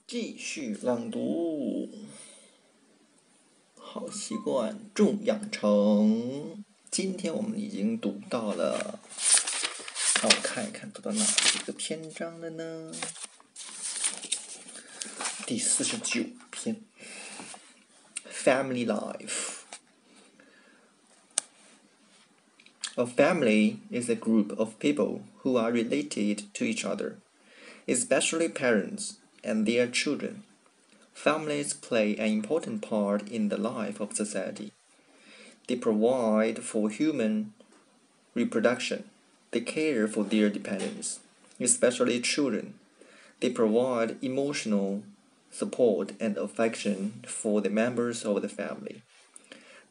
继续朗读，好习惯重养成。今天我们已经读到了，让我看一看读到哪几个篇章了呢？第49篇 Family Life. A family is a group of people who are related to each other, especially parents and their children. Families play an important part in the life of society. They provide for human reproduction. They care for their dependents, especially children. They provide emotional support and affection for the members of the family.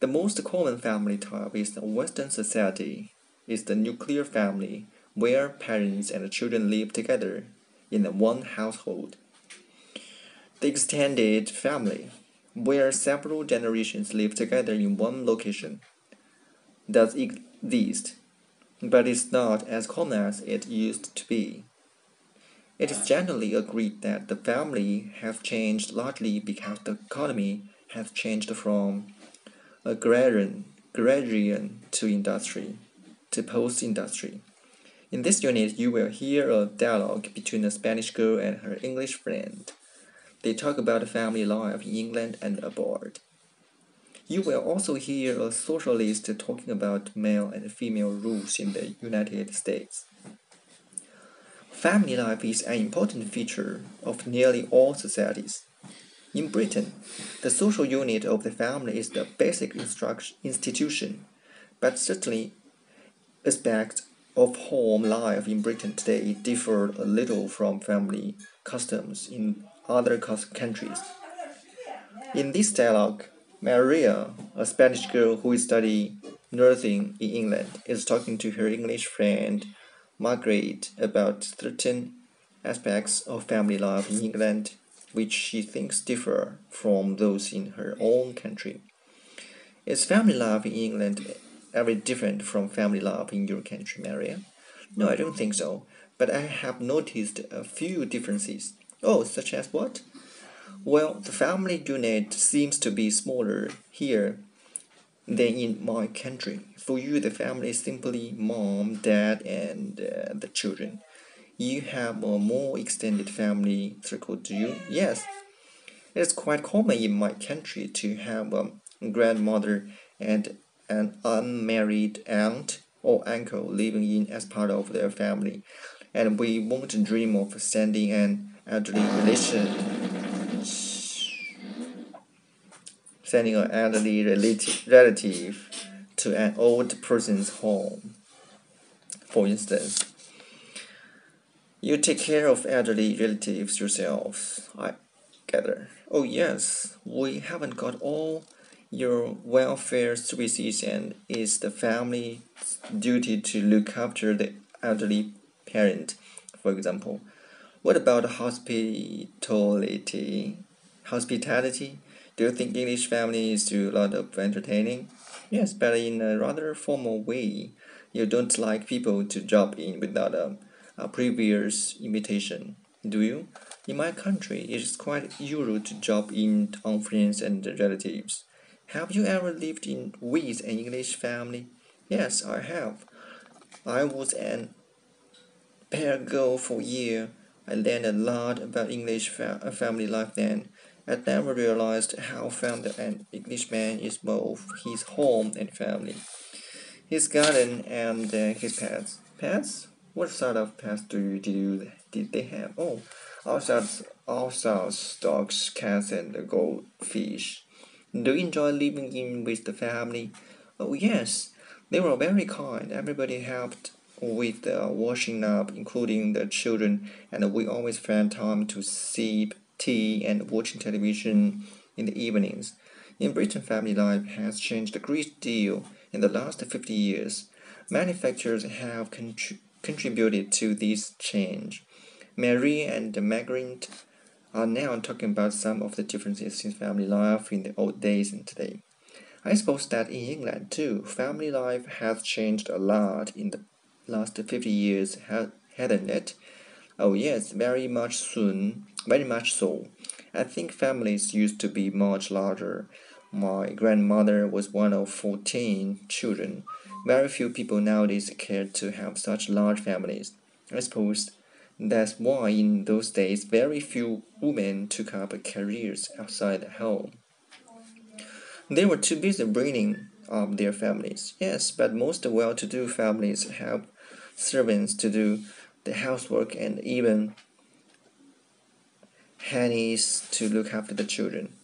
The most common family type in Western society is the nuclear family, where parents and children live together in one household. The extended family, where several generations live together in one location, does exist, but is not as common as it used to be. It is generally agreed that the family has changed largely because the economy has changed from agrarian to industry to post-industry. In this unit, you will hear a dialogue between a Spanish girl and her English friend. They talk about family life in England and abroad. You will also hear a socialist talking about male and female rules in the United States. Family life is an important feature of nearly all societies. In Britain, the social unit of the family is the basic institution, but certainly aspects of home life in Britain today differ a little from family customs in other countries. In this dialogue, Maria, a Spanish girl who is studying nursing in England, is talking to her English friend Margaret about certain aspects of family life in England which she thinks differ from those in her own country. Is family life in England very different from family life in your country, Maria? No, I don't think so, but I have noticed a few differences. Oh, such as what? Well, the family unit seems to be smaller here than in my country. For you, the family is simply mom, dad, and the children. You have a more extended family circle, do you? Yes. It is quite common in my country to have a grandmother and an unmarried aunt or uncle living in as part of their family, and we won't dream of sending an elderly relative to an old person's home. For instance, you take care of elderly relatives yourselves, I gather. Oh yes, we haven't got all your welfare services, and it's the family's duty to look after the elderly parent, for example. What about hospitality? Do you think English families do a lot of entertaining? Yes, but in a rather formal way. You don't like people to drop in without a previous invitation, do you? In my country, it is quite usual to drop in on friends and relatives. Have you ever lived with an English family? Yes, I have. I was an pair girl for a year. I learned a lot about English family life then. I never realized how fond an Englishman is both his home and family, his garden and his pets. Pets? What sort of pets did they have? Oh, all sorts, dogs, cats, and goldfish. Do you enjoy living in with the family? Oh yes, they were very kind. Everybody helped with the washing up, including the children, and we always found time to sip tea and watching television in the evenings. In Britain, family life has changed a great deal in the last 50 years. Many factors have contributed to this change. Mary and Margaret are now talking about some of the differences in family life in the old days and today. I suppose that in England too, family life has changed a lot in the last 50 years, hasn't it? Oh yes, very much so. I think families used to be much larger. My grandmother was one of 14 children. Very few people nowadays care to have such large families. I suppose that's why in those days very few women took up careers outside the home. They were too busy bringing up their families. Yes, but most well-to-do families have servants to do the housework and even nannies to look after the children.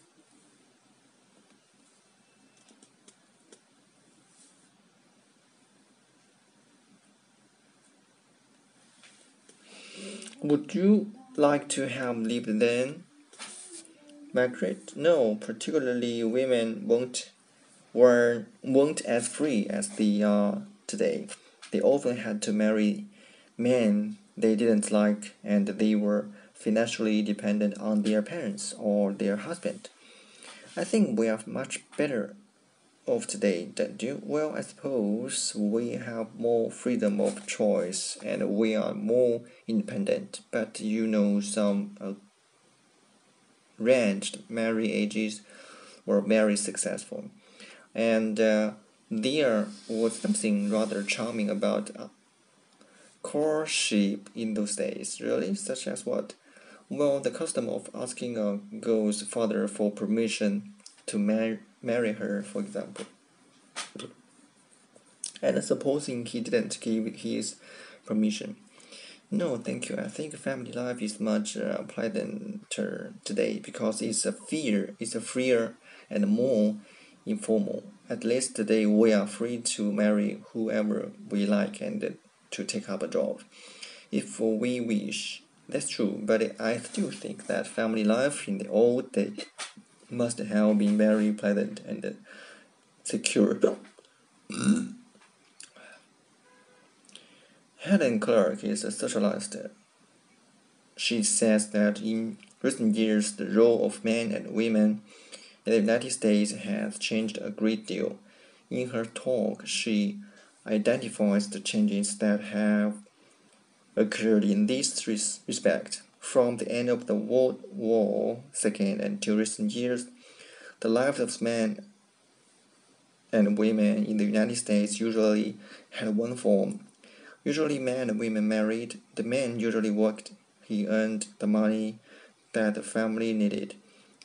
Would you like to have lived then, Margaret? No, particularly women weren't as free as they are today. They often had to marry men they didn't like, and they were financially dependent on their parents or their husband. I think we are much better off today, don't you? Well, I suppose we have more freedom of choice and we are more independent. But some arranged marriages were very successful. And there was something rather charming about courtship in those days, really, such as what? Well, the custom of asking a girl's father for permission to marry her, for example. And supposing he didn't give his permission. No, thank you. I think family life is much pleasanter today because it's a freer and more informal. At least today we are free to marry whoever we like and to take up a job if we wish. That's true, but I still think that family life in the old days must have been very pleasant and secure. Helen Clark is a socialist. She says that in recent years the role of men and women in the United States has changed a great deal. In her talk, she identifies the changes that have occurred in this respect. From the end of the World War II until recent years, the lives of men and women in the United States usually had one form. Usually men and women married. The man usually worked. He earned the money that the family needed.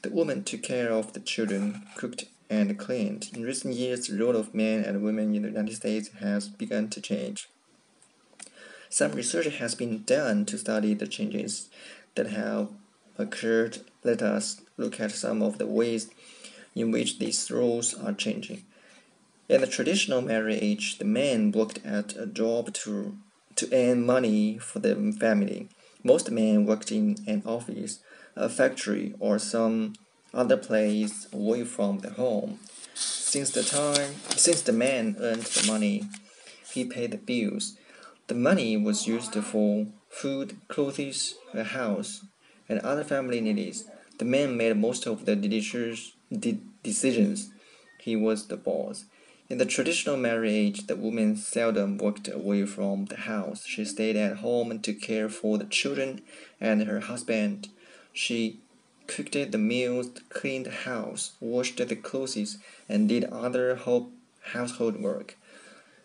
The woman took care of the children, cooked and cleaned. In recent years, the role of men and women in the United States has begun to change. Some research has been done to study the changes that have occurred. Let us look at some of the ways in which these roles are changing. In the traditional marriage, the man worked at a job to earn money for the family. Most men worked in an office, a factory, or some other place away from the home. Since the man earned the money, he paid the bills. The money was used for food, clothes, a house, and other family needs. The man made most of the decisions. He was the boss. In the traditional marriage, the woman seldom worked away from the house. She stayed at home and took care for the children and her husband. She cooked the meals, cleaned the house, washed the clothes, and did other household work.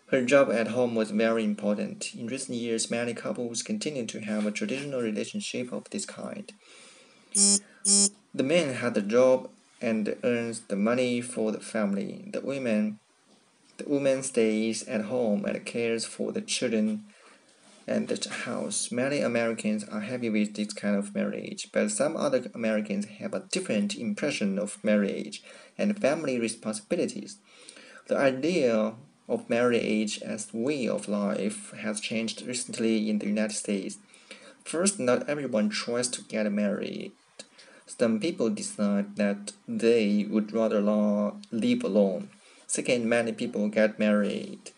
Her job at home was very important. In recent years, many couples continue to have a traditional relationship of this kind. The man had the job and earns the money for the family. The woman stays at home and cares for the children and the house. Many Americans are happy with this kind of marriage, but some other Americans have a different impression of marriage and family responsibilities. The idea of marriage as a way of life has changed recently in the United States. First, not everyone tries to get married. Some people decide that they would rather live alone. Second, many people get married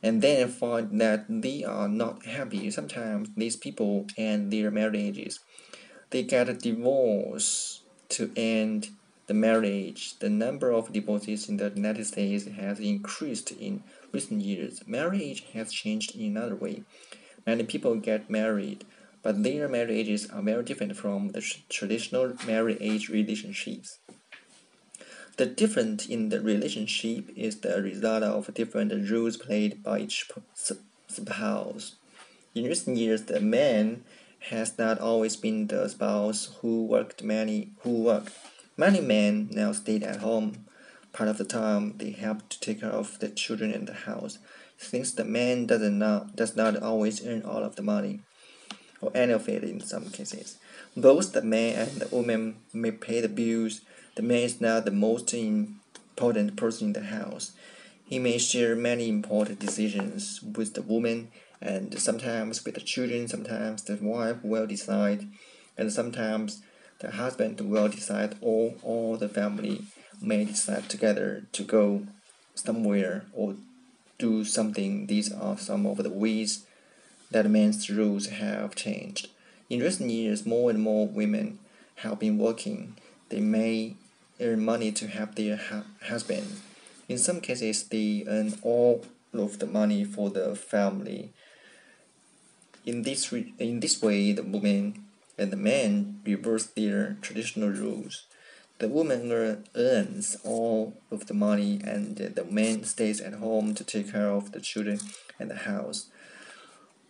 and then find that they are not happy. Sometimes these people end their marriages. They get a divorce to end the marriage. The number of divorces in the United States has increased in recent years. Marriage has changed in another way. Many people get married but their marriages are very different from the traditional marriage relationships. The difference in the relationship is the result of different roles played by each spouse. In recent years, the man has not always been the spouse who worked. Many men now stay at home. Part of the time, they have to take care of the children and the house. Since the man does not always earn all of the money, or any of it in some cases. Both the man and the woman may pay the bills. The man is not the most important person in the house. He may share many important decisions with the woman, and sometimes with the children. Sometimes the wife will decide, and sometimes the husband will decide, or all the family may decide together to go somewhere or do something. These are some of the ways that men's roles have changed. In recent years, more and more women have been working. They may earn money to help their husband. In some cases, they earn all of the money for the family. In this way, the woman and the man reverse their traditional roles. The woman earns all of the money, and the man stays at home to take care of the children and the house.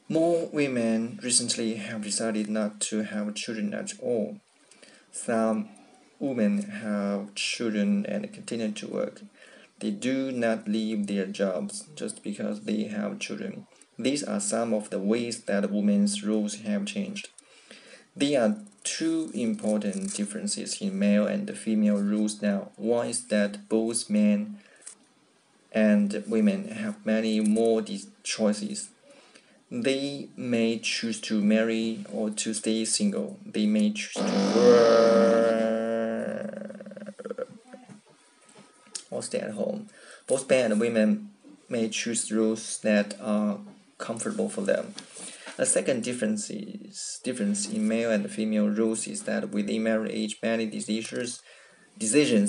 More women recently have decided not to have children at all. Some women have children and continue to work. They do not leave their jobs just because they have children. These are some of the ways that women's roles have changed. There are two important differences in male and female roles now. One is that both men and women have many more choices. They may choose to marry or to stay single. They may choose to work or stay at home. Both men and women may choose roles that are comfortable for them. A second difference in male and female roles is that within marriage, many decisions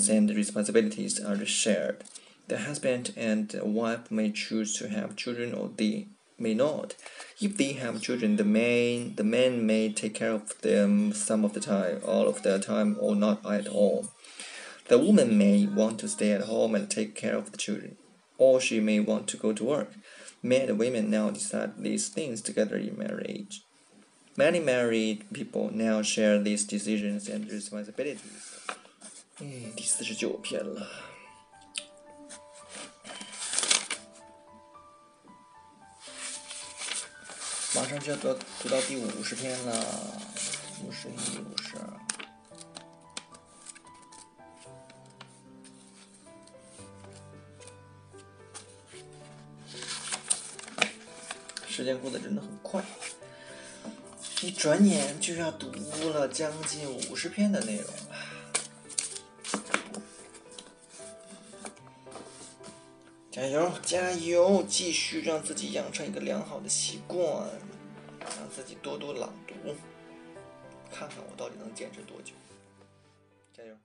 and responsibilities are shared. The husband and wife may choose to have children, or they may not. If they have children, the man may take care of them some of the time, all of the time, or not at all. The woman may want to stay at home and take care of the children, or she may want to go to work. Men and women now decide these things together in marriage. Many married people now share these decisions and responsibilities. 第49篇了。马上就要读到第50篇了，51、52。时间过得真的很快，一转眼就要读了将近50篇的内容了。加油，加油！继续让自己养成一个良好的习惯，让自己多多朗读，看看我到底能坚持多久。加油！